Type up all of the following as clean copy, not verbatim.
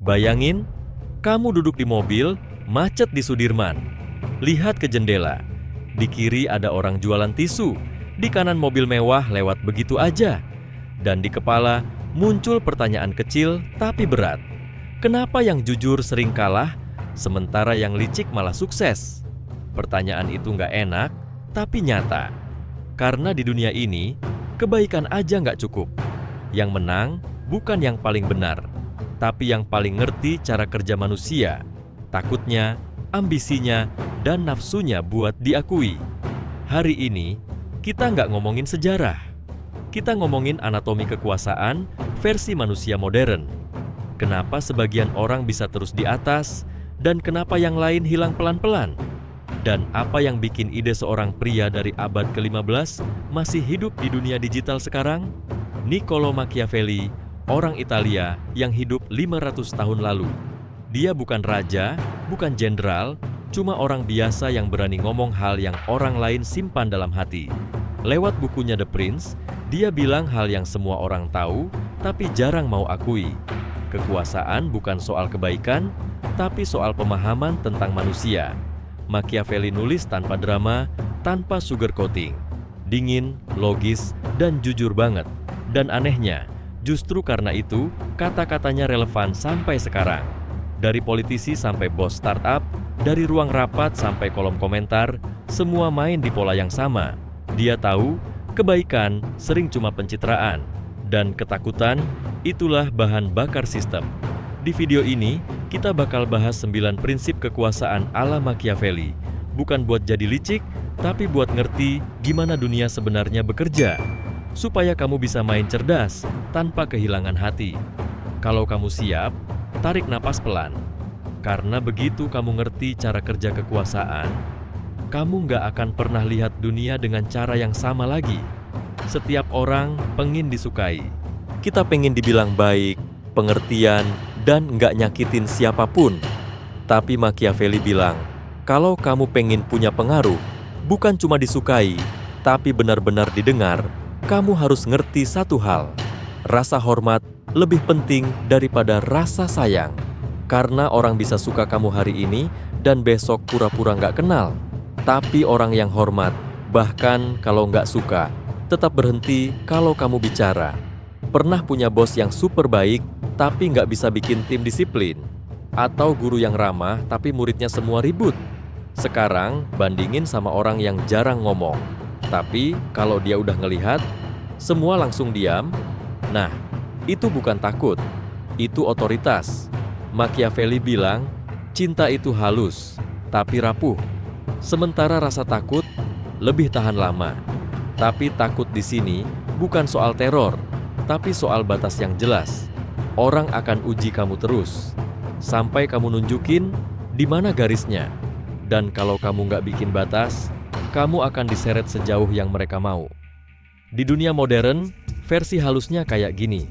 Bayangin, kamu duduk di mobil, macet di Sudirman. Lihat ke jendela. Di kiri ada orang jualan tisu, di kanan mobil mewah lewat begitu aja. Dan di kepala muncul pertanyaan kecil tapi berat. Kenapa yang jujur sering kalah, sementara yang licik malah sukses? Pertanyaan itu nggak enak, tapi nyata. Karena di dunia ini, kebaikan aja nggak cukup. Yang menang bukan yang paling benar, tapi yang paling ngerti cara kerja manusia, takutnya, ambisinya, dan nafsunya buat diakui. Hari ini, kita nggak ngomongin sejarah. Kita ngomongin anatomi kekuasaan versi manusia modern. Kenapa sebagian orang bisa terus di atas, dan kenapa yang lain hilang pelan-pelan? Dan apa yang bikin ide seorang pria dari abad ke-15 masih hidup di dunia digital sekarang? Niccolò Machiavelli, orang Italia yang hidup 500 tahun lalu. Dia bukan raja, bukan jenderal, cuma orang biasa yang berani ngomong hal yang orang lain simpan dalam hati. Lewat bukunya The Prince, dia bilang hal yang semua orang tahu, tapi jarang mau akui. Kekuasaan bukan soal kebaikan, tapi soal pemahaman tentang manusia. Machiavelli nulis tanpa drama, tanpa sugarcoating. Dingin, logis, dan jujur banget. Dan anehnya, justru karena itu, kata-katanya relevan sampai sekarang. Dari politisi sampai bos startup, dari ruang rapat sampai kolom komentar, semua main di pola yang sama. Dia tahu, kebaikan sering cuma pencitraan, dan ketakutan itulah bahan bakar sistem. Di video ini, kita bakal bahas 9 prinsip kekuasaan ala Machiavelli. Bukan buat jadi licik, tapi buat ngerti gimana dunia sebenarnya bekerja. Supaya kamu bisa main cerdas, tanpa kehilangan hati. Kalau kamu siap, tarik napas pelan. Karena begitu kamu ngerti cara kerja kekuasaan, kamu nggak akan pernah lihat dunia dengan cara yang sama lagi. Setiap orang pengen disukai. Kita pengen dibilang baik, pengertian, dan nggak nyakitin siapapun. Tapi Machiavelli bilang, kalau kamu pengen punya pengaruh, bukan cuma disukai, tapi benar-benar didengar, kamu harus ngerti satu hal. Rasa hormat lebih penting daripada rasa sayang. Karena orang bisa suka kamu hari ini dan besok pura-pura nggak kenal. Tapi orang yang hormat, bahkan kalau nggak suka, tetap berhenti kalau kamu bicara. Pernah punya bos yang super baik, tapi nggak bisa bikin tim disiplin? Atau guru yang ramah, tapi muridnya semua ribut? Sekarang, bandingin sama orang yang jarang ngomong. Tapi, kalau dia udah ngelihat, semua langsung diam. Nah, itu bukan takut, itu otoritas. Machiavelli bilang, cinta itu halus, tapi rapuh. Sementara rasa takut lebih tahan lama. Tapi takut di sini bukan soal teror, tapi soal batas yang jelas. Orang akan uji kamu terus, sampai kamu nunjukin di mana garisnya. Dan kalau kamu nggak bikin batas, kamu akan diseret sejauh yang mereka mau. Di dunia modern, versi halusnya kayak gini.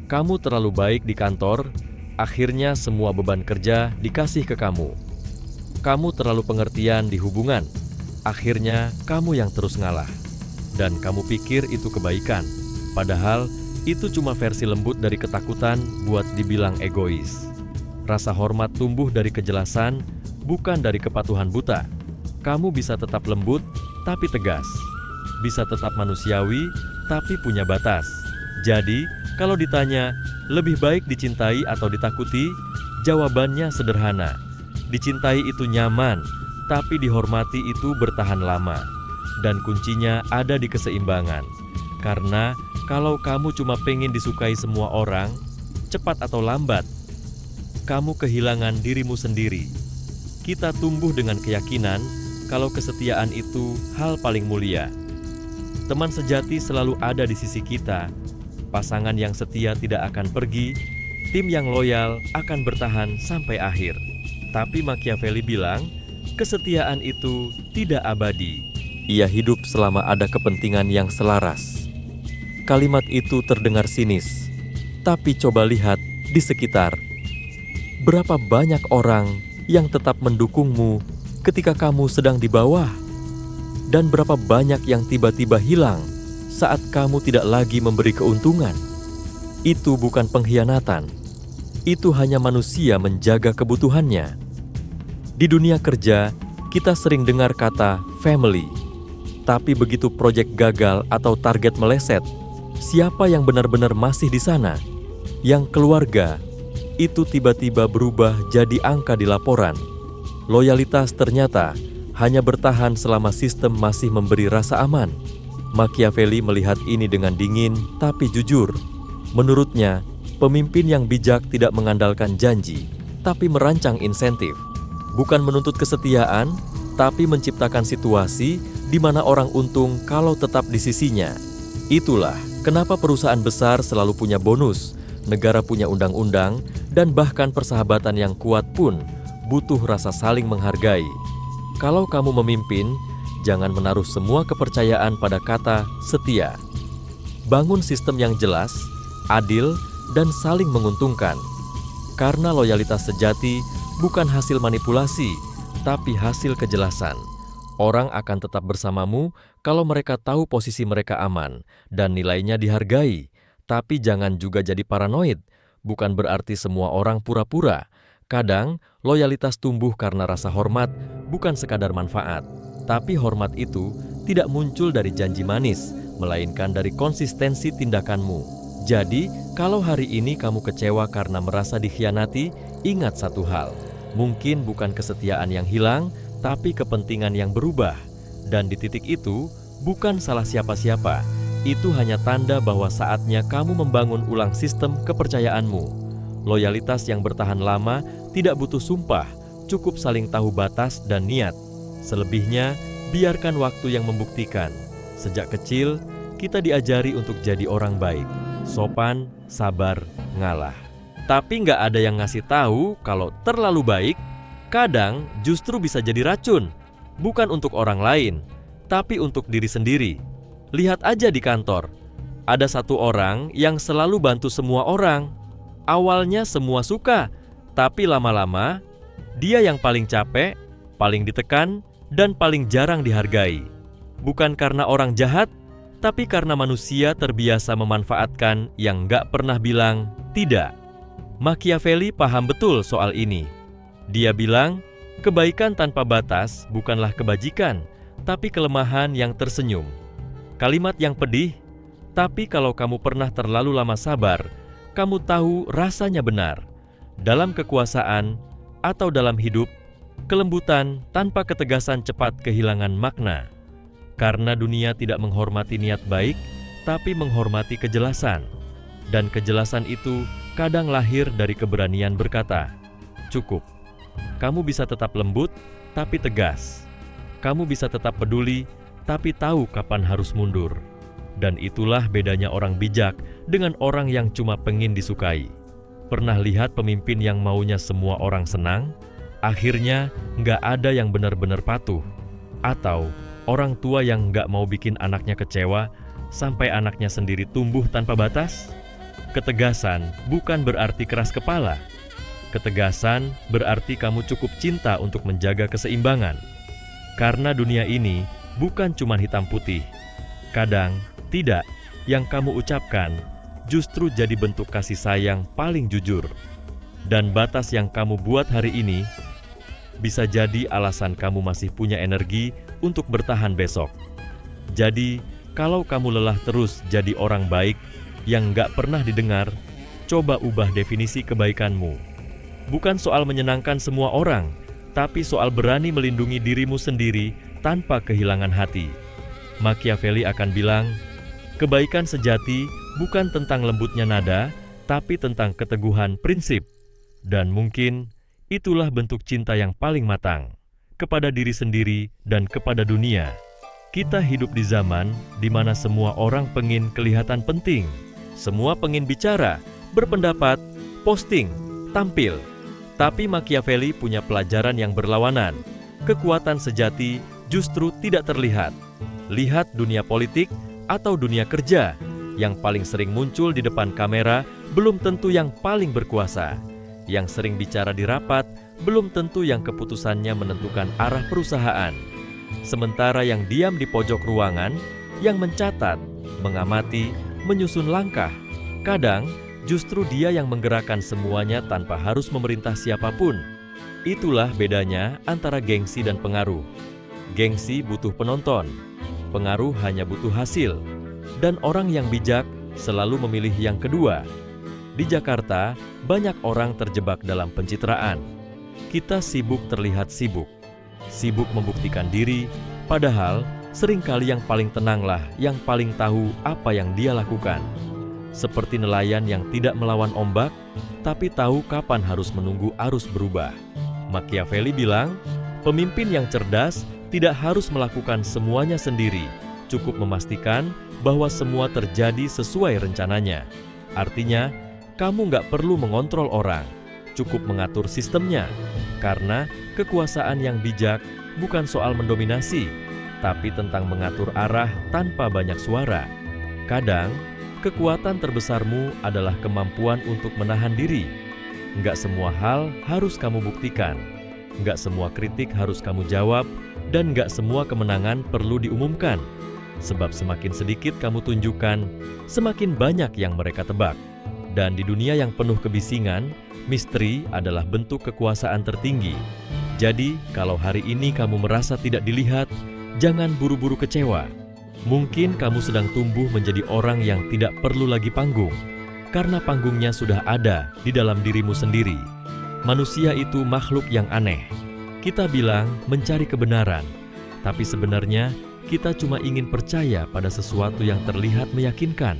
Kamu terlalu baik di kantor, akhirnya semua beban kerja dikasih ke kamu. Kamu terlalu pengertian di hubungan, akhirnya kamu yang terus ngalah. Dan kamu pikir itu kebaikan, padahal itu cuma versi lembut dari ketakutan buat dibilang egois. Rasa hormat tumbuh dari kejelasan, bukan dari kepatuhan buta. Kamu bisa tetap lembut, tapi tegas. Bisa tetap manusiawi, tapi punya batas. Jadi, kalau ditanya, lebih baik dicintai atau ditakuti? Jawabannya sederhana. Dicintai itu nyaman, tapi dihormati itu bertahan lama. Dan kuncinya ada di keseimbangan. Karena kalau kamu cuma pengen disukai semua orang, cepat atau lambat, kamu kehilangan dirimu sendiri. Kita tumbuh dengan keyakinan kalau kesetiaan itu hal paling mulia. Teman sejati selalu ada di sisi kita. Pasangan yang setia tidak akan pergi, tim yang loyal akan bertahan sampai akhir. Tapi Machiavelli bilang, kesetiaan itu tidak abadi. Ia hidup selama ada kepentingan yang selaras. Kalimat itu terdengar sinis, tapi coba lihat di sekitar. Berapa banyak orang yang tetap mendukungmu ketika kamu sedang di bawah? Dan berapa banyak yang tiba-tiba hilang saat kamu tidak lagi memberi keuntungan? Itu bukan pengkhianatan. Itu hanya manusia menjaga kebutuhannya. Di dunia kerja, kita sering dengar kata family. Tapi begitu proyek gagal atau target meleset, siapa yang benar-benar masih di sana? Yang keluarga, itu tiba-tiba berubah jadi angka di laporan. Loyalitas ternyata hanya bertahan selama sistem masih memberi rasa aman. Machiavelli melihat ini dengan dingin tapi jujur. Menurutnya, pemimpin yang bijak tidak mengandalkan janji, tapi merancang insentif. Bukan menuntut kesetiaan, tapi menciptakan situasi di mana orang untung kalau tetap di sisinya. Itulah kenapa perusahaan besar selalu punya bonus, negara punya undang-undang, dan bahkan persahabatan yang kuat pun butuh rasa saling menghargai. Kalau kamu memimpin, jangan menaruh semua kepercayaan pada kata setia. Bangun sistem yang jelas, adil, dan saling menguntungkan. Karena loyalitas sejati bukan hasil manipulasi, tapi hasil kejelasan. Orang akan tetap bersamamu kalau mereka tahu posisi mereka aman dan nilainya dihargai. Tapi jangan juga jadi paranoid. Bukan berarti semua orang pura-pura. Kadang, loyalitas tumbuh karena rasa hormat, bukan sekadar manfaat. Tapi hormat itu tidak muncul dari janji manis, melainkan dari konsistensi tindakanmu. Jadi, kalau hari ini kamu kecewa karena merasa dikhianati, ingat satu hal. Mungkin bukan kesetiaan yang hilang, tapi kepentingan yang berubah. Dan di titik itu, bukan salah siapa-siapa. Itu hanya tanda bahwa saatnya kamu membangun ulang sistem kepercayaanmu. Loyalitas yang bertahan lama tidak butuh sumpah, cukup saling tahu batas dan niat. Selebihnya, biarkan waktu yang membuktikan. Sejak kecil, kita diajari untuk jadi orang baik, sopan, sabar, ngalah. Tapi nggak ada yang ngasih tahu kalau terlalu baik, kadang justru bisa jadi racun. Bukan untuk orang lain, tapi untuk diri sendiri. Lihat aja di kantor, ada satu orang yang selalu bantu semua orang. Awalnya semua suka, tapi lama-lama dia yang paling capek, paling ditekan, dan paling jarang dihargai. Bukan karena orang jahat, tapi karena manusia terbiasa memanfaatkan yang nggak pernah bilang tidak. Machiavelli paham betul soal ini. Dia bilang, kebaikan tanpa batas bukanlah kebajikan, tapi kelemahan yang tersenyum. Kalimat yang pedih, tapi kalau kamu pernah terlalu lama sabar, kamu tahu rasanya benar. Dalam kekuasaan atau dalam hidup, kelembutan tanpa ketegasan cepat kehilangan makna. Karena dunia tidak menghormati niat baik, tapi menghormati kejelasan. Dan kejelasan itu kadang lahir dari keberanian berkata, cukup. Kamu bisa tetap lembut, tapi tegas. Kamu bisa tetap peduli, tapi tahu kapan harus mundur. Dan itulah bedanya orang bijak dengan orang yang cuma pengen disukai. Pernah lihat pemimpin yang maunya semua orang senang? Akhirnya nggak ada yang benar-benar patuh. Atau orang tua yang nggak mau bikin anaknya kecewa sampai anaknya sendiri tumbuh tanpa batas? Ketegasan bukan berarti keras kepala. Ketegasan berarti kamu cukup cinta untuk menjaga keseimbangan. Karena dunia ini bukan cuma hitam putih. Kadang, tidak, yang kamu ucapkan justru jadi bentuk kasih sayang paling jujur. Dan batas yang kamu buat hari ini bisa jadi alasan kamu masih punya energi untuk bertahan besok. Jadi, kalau kamu lelah terus jadi orang baik yang gak pernah didengar, coba ubah definisi kebaikanmu. Bukan soal menyenangkan semua orang, tapi soal berani melindungi dirimu sendiri tanpa kehilangan hati. Machiavelli akan bilang, kebaikan sejati bukan tentang lembutnya nada, tapi tentang keteguhan prinsip. Dan mungkin itulah bentuk cinta yang paling matang, kepada diri sendiri dan kepada dunia. Kita hidup di zaman di mana semua orang pengen kelihatan penting. Semua pengen bicara, berpendapat, posting, tampil. Tapi Machiavelli punya pelajaran yang berlawanan. Kekuatan sejati justru tidak terlihat. Lihat dunia politik atau dunia kerja. Yang paling sering muncul di depan kamera belum tentu yang paling berkuasa. Yang sering bicara di rapat belum tentu yang keputusannya menentukan arah perusahaan. Sementara yang diam di pojok ruangan, yang mencatat, mengamati, menyusun langkah, kadang Justru dia yang menggerakkan semuanya tanpa harus memerintah siapapun. Itulah bedanya antara gengsi dan pengaruh. Gengsi butuh penonton, pengaruh hanya butuh hasil. Dan orang yang bijak selalu memilih yang kedua. Di Jakarta, banyak orang terjebak dalam pencitraan. Kita sibuk terlihat sibuk membuktikan diri, padahal seringkali yang paling tenanglah yang paling tahu apa yang dia lakukan. Seperti nelayan yang tidak melawan ombak, tapi tahu kapan harus menunggu arus berubah. Machiavelli bilang, pemimpin yang cerdas tidak harus melakukan semuanya sendiri, cukup memastikan bahwa semua terjadi sesuai rencananya. Artinya, kamu nggak perlu mengontrol orang, cukup mengatur sistemnya. Karena kekuasaan yang bijak bukan soal mendominasi, tapi tentang mengatur arah tanpa banyak suara. Kadang, kekuatan terbesarmu adalah kemampuan untuk menahan diri. Nggak semua hal harus kamu buktikan, nggak semua kritik harus kamu jawab, dan nggak semua kemenangan perlu diumumkan. Sebab semakin sedikit kamu tunjukkan, semakin banyak yang mereka tebak. Dan di dunia yang penuh kebisingan, misteri adalah bentuk kekuasaan tertinggi. Jadi, kalau hari ini kamu merasa tidak dilihat, jangan buru-buru kecewa. Mungkin kamu sedang tumbuh menjadi orang yang tidak perlu lagi panggung, karena panggungnya sudah ada di dalam dirimu sendiri. Manusia itu makhluk yang aneh. Kita bilang mencari kebenaran, tapi sebenarnya kita cuma ingin percaya pada sesuatu yang terlihat meyakinkan.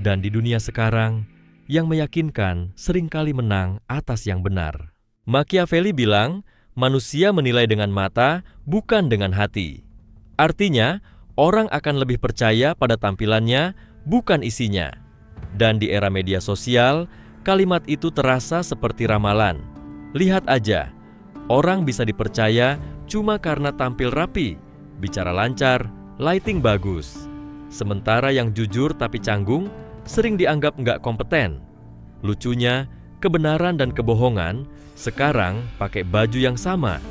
Dan di dunia sekarang, yang meyakinkan seringkali menang atas yang benar. Machiavelli bilang, manusia menilai dengan mata, bukan dengan hati. Artinya, orang akan lebih percaya pada tampilannya, bukan isinya. Dan di era media sosial, kalimat itu terasa seperti ramalan. Lihat aja, orang bisa dipercaya cuma karena tampil rapi, bicara lancar, lighting bagus. Sementara yang jujur tapi canggung, sering dianggap nggak kompeten. Lucunya, kebenaran dan kebohongan sekarang pakai baju yang sama.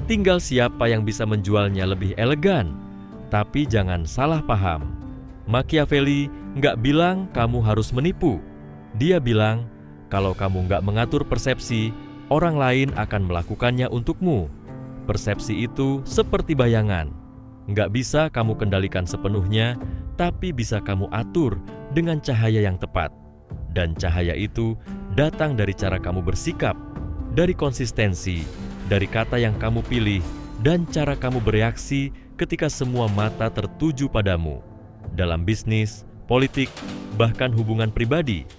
Tinggal siapa yang bisa menjualnya lebih elegan. Tapi jangan salah paham. Machiavelli nggak bilang kamu harus menipu. Dia bilang, kalau kamu nggak mengatur persepsi, orang lain akan melakukannya untukmu. Persepsi itu seperti bayangan. Nggak bisa kamu kendalikan sepenuhnya, tapi bisa kamu atur dengan cahaya yang tepat. Dan cahaya itu datang dari cara kamu bersikap, dari konsistensi, dari kata yang kamu pilih, dan cara kamu bereaksi ketika semua mata tertuju padamu. Dalam bisnis, politik, bahkan hubungan pribadi,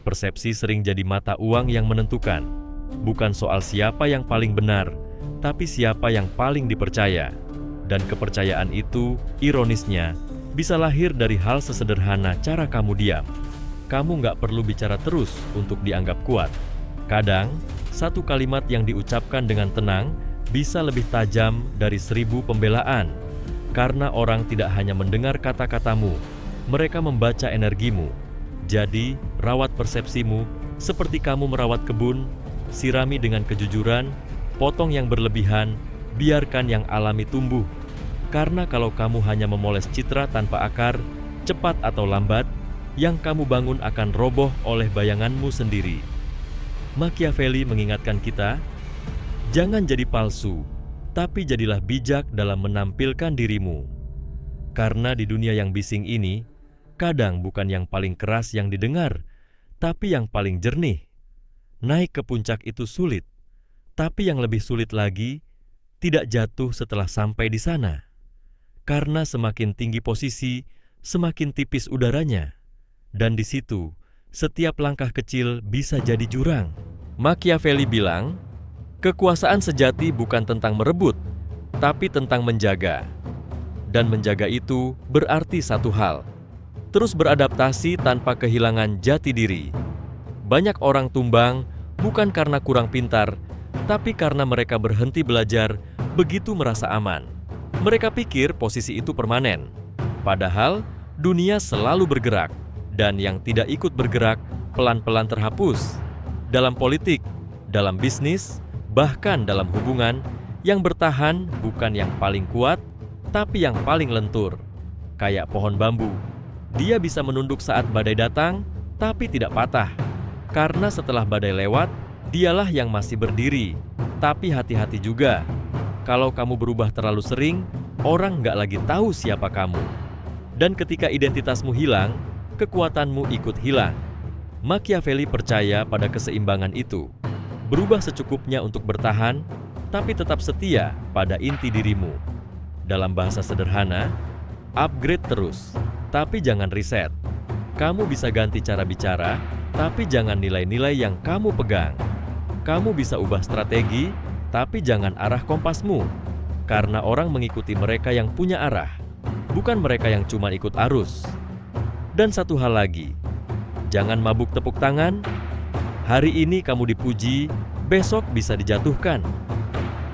persepsi sering jadi mata uang yang menentukan. Bukan soal siapa yang paling benar, tapi siapa yang paling dipercaya. Dan kepercayaan itu, ironisnya, bisa lahir dari hal sesederhana cara kamu diam. Kamu nggak perlu bicara terus untuk dianggap kuat. Kadang, satu kalimat yang diucapkan dengan tenang bisa lebih tajam dari 1000 pembelaan. Karena orang tidak hanya mendengar kata-katamu, mereka membaca energimu. Jadi, rawat persepsimu seperti kamu merawat kebun, sirami dengan kejujuran, potong yang berlebihan, biarkan yang alami tumbuh. Karena kalau kamu hanya memoles citra tanpa akar, cepat atau lambat, yang kamu bangun akan roboh oleh bayanganmu sendiri. Machiavelli mengingatkan kita, jangan jadi palsu, tapi jadilah bijak dalam menampilkan dirimu. Karena di dunia yang bising ini, kadang bukan yang paling keras yang didengar, tapi yang paling jernih. Naik ke puncak itu sulit, tapi yang lebih sulit lagi, tidak jatuh setelah sampai di sana. Karena semakin tinggi posisi, semakin tipis udaranya. Dan di situ, setiap langkah kecil bisa jadi jurang. Machiavelli bilang, kekuasaan sejati bukan tentang merebut, tapi tentang menjaga. Dan menjaga itu berarti satu hal, terus beradaptasi tanpa kehilangan jati diri. Banyak orang tumbang bukan karena kurang pintar, tapi karena mereka berhenti belajar begitu merasa aman. Mereka pikir posisi itu permanen. Padahal dunia selalu bergerak, dan yang tidak ikut bergerak pelan-pelan terhapus. Dalam politik, dalam bisnis, bahkan dalam hubungan, yang bertahan bukan yang paling kuat, tapi yang paling lentur. Kayak pohon bambu, dia bisa menunduk saat badai datang, tapi tidak patah. Karena setelah badai lewat, dialah yang masih berdiri. Tapi hati-hati juga, kalau kamu berubah terlalu sering, orang nggak lagi tahu siapa kamu. Dan ketika identitasmu hilang, kekuatanmu ikut hilang. Machiavelli percaya pada keseimbangan itu. Berubah secukupnya untuk bertahan, tapi tetap setia pada inti dirimu. Dalam bahasa sederhana, upgrade terus, tapi jangan reset. Kamu bisa ganti cara bicara, tapi jangan nilai-nilai yang kamu pegang. Kamu bisa ubah strategi, tapi jangan arah kompasmu. Karena orang mengikuti mereka yang punya arah, bukan mereka yang cuma ikut arus. Dan satu hal lagi, jangan mabuk tepuk tangan. Hari ini kamu dipuji, besok bisa dijatuhkan.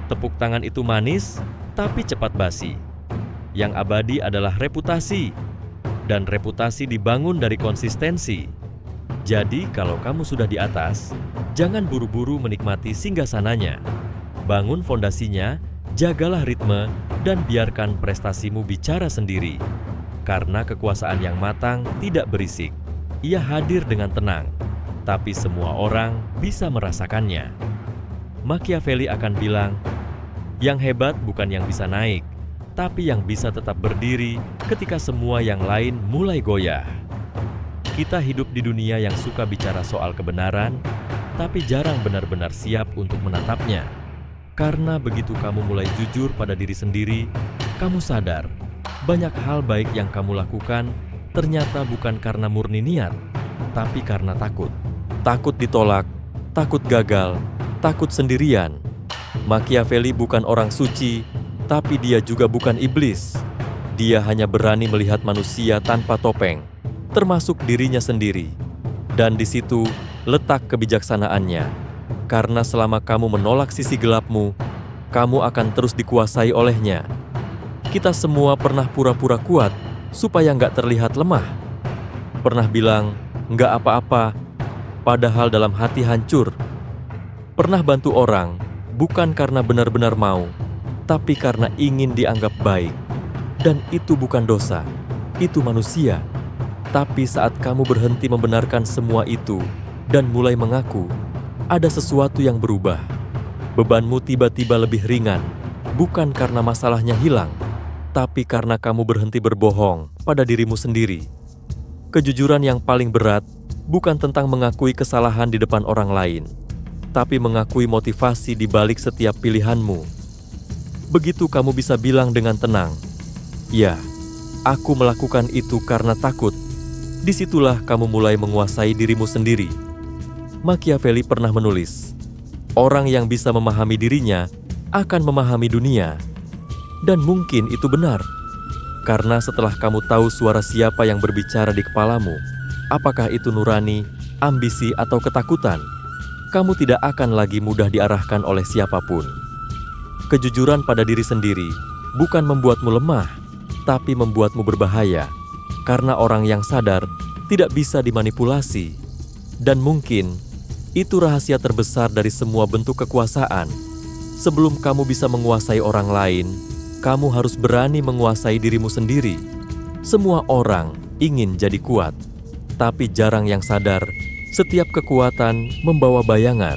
Tepuk tangan itu manis, tapi cepat basi. Yang abadi adalah reputasi, dan reputasi dibangun dari konsistensi. Jadi kalau kamu sudah di atas, jangan buru-buru menikmati singgasananya. Bangun fondasinya, jagalah ritme, dan biarkan prestasimu bicara sendiri. Karena kekuasaan yang matang tidak berisik. Ia hadir dengan tenang, tapi semua orang bisa merasakannya. Machiavelli akan bilang, yang hebat bukan yang bisa naik, tapi yang bisa tetap berdiri ketika semua yang lain mulai goyah. Kita hidup di dunia yang suka bicara soal kebenaran, tapi jarang benar-benar siap untuk menatapnya. Karena begitu kamu mulai jujur pada diri sendiri, kamu sadar banyak hal baik yang kamu lakukan ternyata bukan karena murni niat, tapi karena takut. Takut ditolak, takut gagal, takut sendirian. Machiavelli bukan orang suci, tapi dia juga bukan iblis. Dia hanya berani melihat manusia tanpa topeng, termasuk dirinya sendiri. Dan di situ letak kebijaksanaannya. Karena selama kamu menolak sisi gelapmu, kamu akan terus dikuasai olehnya. Kita semua pernah pura-pura kuat supaya nggak terlihat lemah. Pernah bilang, nggak apa-apa, padahal dalam hati hancur. Pernah bantu orang, bukan karena benar-benar mau, tapi karena ingin dianggap baik. Dan itu bukan dosa, itu manusia. Tapi saat kamu berhenti membenarkan semua itu dan mulai mengaku, ada sesuatu yang berubah. Bebanmu tiba-tiba lebih ringan, bukan karena masalahnya hilang, tapi karena kamu berhenti berbohong pada dirimu sendiri. Kejujuran yang paling berat bukan tentang mengakui kesalahan di depan orang lain, tapi mengakui motivasi di balik setiap pilihanmu. Begitu kamu bisa bilang dengan tenang, "Ya, aku melakukan itu karena takut." Disitulah kamu mulai menguasai dirimu sendiri. Machiavelli pernah menulis, orang yang bisa memahami dirinya akan memahami dunia. Dan mungkin itu benar. Karena setelah kamu tahu suara siapa yang berbicara di kepalamu, apakah itu nurani, ambisi, atau ketakutan, kamu tidak akan lagi mudah diarahkan oleh siapapun. Kejujuran pada diri sendiri bukan membuatmu lemah, tapi membuatmu berbahaya. Karena orang yang sadar tidak bisa dimanipulasi. Dan mungkin itu rahasia terbesar dari semua bentuk kekuasaan. Sebelum kamu bisa menguasai orang lain, kamu harus berani menguasai dirimu sendiri. Semua orang ingin jadi kuat, tapi jarang yang sadar setiap kekuatan membawa bayangan,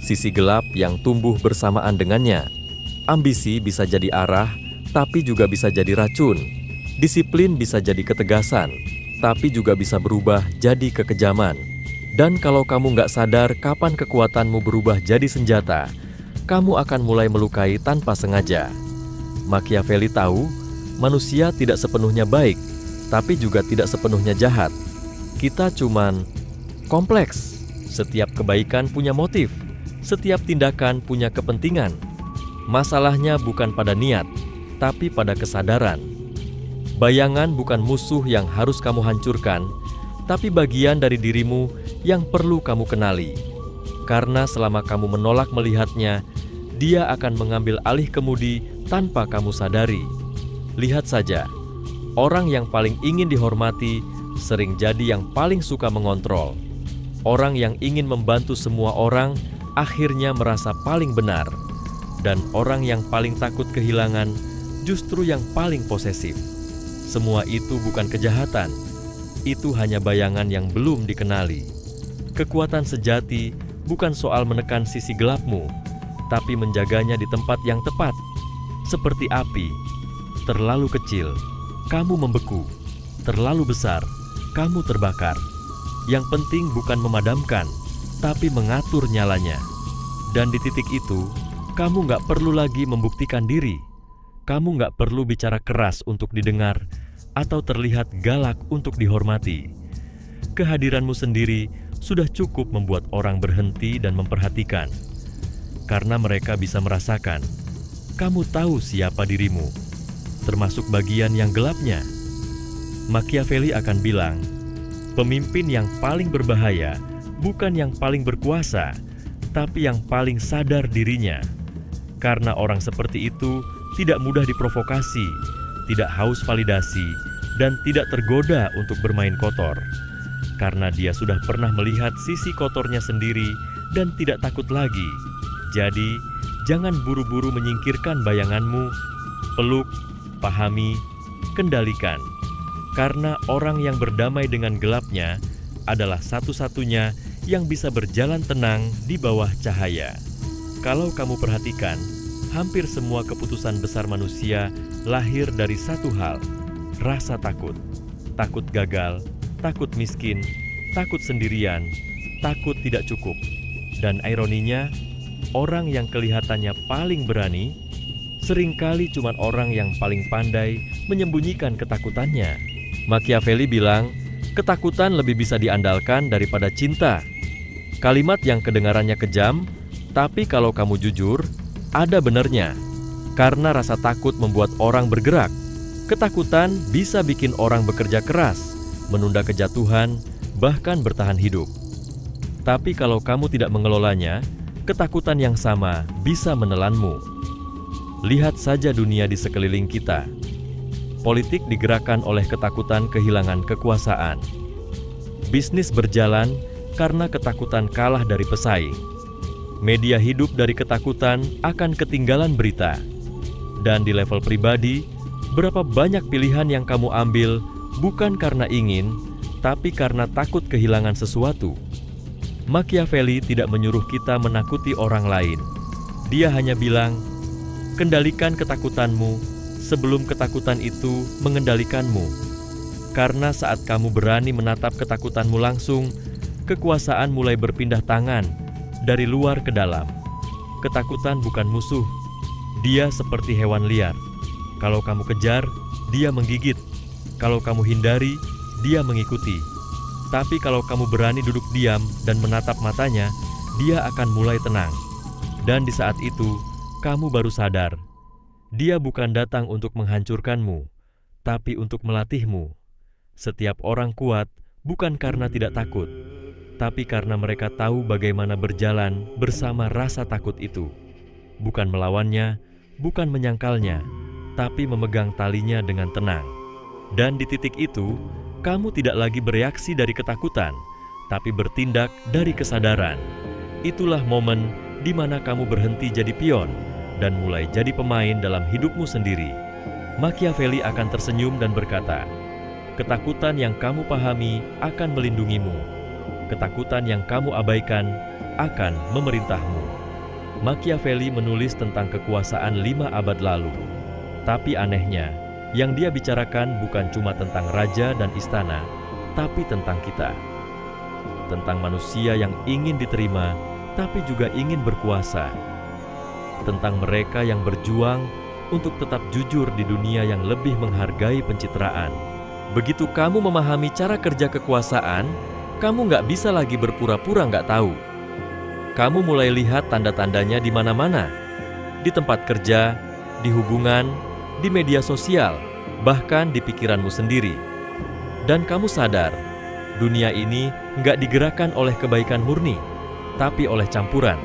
sisi gelap yang tumbuh bersamaan dengannya. Ambisi bisa jadi arah, tapi juga bisa jadi racun. Disiplin bisa jadi ketegasan, tapi juga bisa berubah jadi kekejaman. Dan kalau kamu nggak sadar kapan kekuatanmu berubah jadi senjata, kamu akan mulai melukai tanpa sengaja. Machiavelli tahu, manusia tidak sepenuhnya baik, tapi juga tidak sepenuhnya jahat. Kita cuman kompleks. Setiap kebaikan punya motif, setiap tindakan punya kepentingan. Masalahnya bukan pada niat, tapi pada kesadaran. Bayangan bukan musuh yang harus kamu hancurkan, tapi bagian dari dirimu yang perlu kamu kenali. Karena selama kamu menolak melihatnya, dia akan mengambil alih kemudi tanpa kamu sadari. Lihat saja, orang yang paling ingin dihormati sering jadi yang paling suka mengontrol. Orang yang ingin membantu semua orang akhirnya merasa paling benar. Dan orang yang paling takut kehilangan justru yang paling posesif. Semua itu bukan kejahatan. itu hanya bayangan yang belum dikenali. Kekuatan sejati bukan soal menekan sisi gelapmu, tapi menjaganya di tempat yang tepat. Seperti api, terlalu kecil, kamu membeku. Terlalu besar, kamu terbakar. Yang penting bukan memadamkan, tapi mengatur nyalanya. Dan di titik itu, kamu nggak perlu lagi membuktikan diri. Kamu nggak perlu bicara keras untuk didengar atau terlihat galak untuk dihormati. Kehadiranmu sendiri sudah cukup membuat orang berhenti dan memperhatikan. Karena mereka bisa merasakan, kamu tahu siapa dirimu, termasuk bagian yang gelapnya. Machiavelli akan bilang, pemimpin yang paling berbahaya bukan yang paling berkuasa, tapi yang paling sadar dirinya. Karena orang seperti itu tidak mudah diprovokasi, tidak haus validasi, dan tidak tergoda untuk bermain kotor. Karena dia sudah pernah melihat sisi kotornya sendiri dan tidak takut lagi. Jadi, jangan buru-buru menyingkirkan bayanganmu, peluk, pahami, kendalikan. Karena orang yang berdamai dengan gelapnya adalah satu-satunya yang bisa berjalan tenang di bawah cahaya. Kalau kamu perhatikan, hampir semua keputusan besar manusia lahir dari satu hal, rasa takut. Takut gagal, takut miskin, takut sendirian, takut tidak cukup. Dan ironinya, orang yang kelihatannya paling berani, seringkali cuma orang yang paling pandai menyembunyikan ketakutannya. Machiavelli bilang, ketakutan lebih bisa diandalkan daripada cinta. Kalimat yang kedengarannya kejam, tapi kalau kamu jujur, ada benarnya. Karena rasa takut membuat orang bergerak. Ketakutan bisa bikin orang bekerja keras, menunda kejatuhan, bahkan bertahan hidup. Tapi kalau kamu tidak mengelolanya, ketakutan yang sama bisa menelanmu. Lihat saja dunia di sekeliling kita. Politik digerakkan oleh ketakutan kehilangan kekuasaan. Bisnis berjalan karena ketakutan kalah dari pesaing. Media hidup dari ketakutan akan ketinggalan berita. Dan di level pribadi, berapa banyak pilihan yang kamu ambil bukan karena ingin, tapi karena takut kehilangan sesuatu. Machiavelli tidak menyuruh kita menakuti orang lain. Dia hanya bilang, kendalikan ketakutanmu sebelum ketakutan itu mengendalikanmu. Karena saat kamu berani menatap ketakutanmu langsung, kekuasaan mulai berpindah tangan dari luar ke dalam. Ketakutan bukan musuh. Dia seperti hewan liar. Kalau kamu kejar, dia menggigit. Kalau kamu hindari, dia mengikuti. Tapi kalau kamu berani duduk diam dan menatap matanya, dia akan mulai tenang. Dan di saat itu, kamu baru sadar, dia bukan datang untuk menghancurkanmu, tapi untuk melatihmu. Setiap orang kuat bukan karena tidak takut, tapi karena mereka tahu bagaimana berjalan bersama rasa takut itu. Bukan melawannya, bukan menyangkalnya, tapi memegang talinya dengan tenang. Dan di titik itu, kamu tidak lagi bereaksi dari ketakutan, tapi bertindak dari kesadaran. Itulah momen di mana kamu berhenti jadi pion dan mulai jadi pemain dalam hidupmu sendiri. Machiavelli akan tersenyum dan berkata, ketakutan yang kamu pahami akan melindungimu. Ketakutan yang kamu abaikan akan memerintahmu. Machiavelli menulis tentang kekuasaan 5 abad lalu. Tapi anehnya, yang dia bicarakan bukan cuma tentang raja dan istana, tapi tentang kita. Tentang manusia yang ingin diterima, tapi juga ingin berkuasa. Tentang mereka yang berjuang untuk tetap jujur di dunia yang lebih menghargai pencitraan. Begitu kamu memahami cara kerja kekuasaan, kamu nggak bisa lagi berpura-pura nggak tahu. Kamu mulai lihat tanda-tandanya di mana-mana. Di tempat kerja, di hubungan, di media sosial, bahkan di pikiranmu sendiri. Dan kamu sadar, dunia ini nggak digerakkan oleh kebaikan murni, tapi oleh campuran,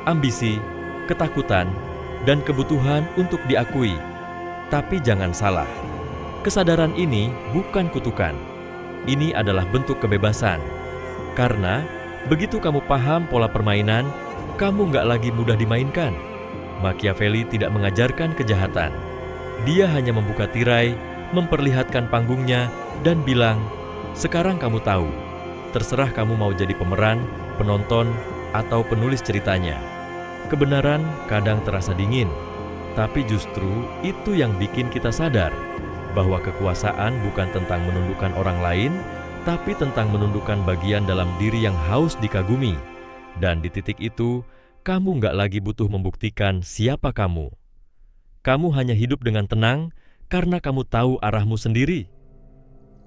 ambisi, ketakutan, dan kebutuhan untuk diakui. Tapi jangan salah, kesadaran ini bukan kutukan. Ini adalah bentuk kebebasan. Karena begitu kamu paham pola permainan, kamu nggak lagi mudah dimainkan. Machiavelli tidak mengajarkan kejahatan. Dia hanya membuka tirai, memperlihatkan panggungnya, dan bilang, Sekarang kamu tahu, terserah kamu mau jadi pemeran, penonton, atau penulis ceritanya. Kebenaran kadang terasa dingin, tapi justru itu yang bikin kita sadar bahwa kekuasaan bukan tentang menundukkan orang lain, tapi tentang menundukkan bagian dalam diri yang haus dikagumi. Dan di titik itu, kamu nggak lagi butuh membuktikan siapa kamu. Kamu hanya hidup dengan tenang karena kamu tahu arahmu sendiri.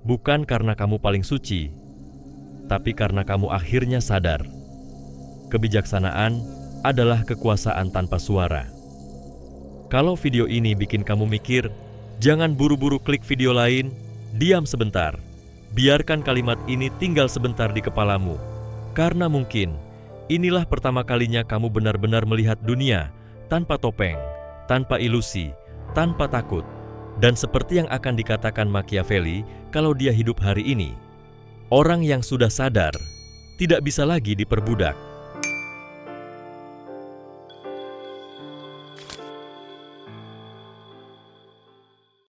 Bukan karena kamu paling suci, tapi karena kamu akhirnya sadar. Kebijaksanaan adalah kekuasaan tanpa suara. Kalau video ini bikin kamu mikir, jangan buru-buru klik video lain, diam sebentar. Biarkan kalimat ini tinggal sebentar di kepalamu. Karena mungkin, inilah pertama kalinya kamu benar-benar melihat dunia tanpa topeng, tanpa ilusi, tanpa takut. Dan seperti yang akan dikatakan Machiavelli kalau dia hidup hari ini, orang yang sudah sadar tidak bisa lagi diperbudak.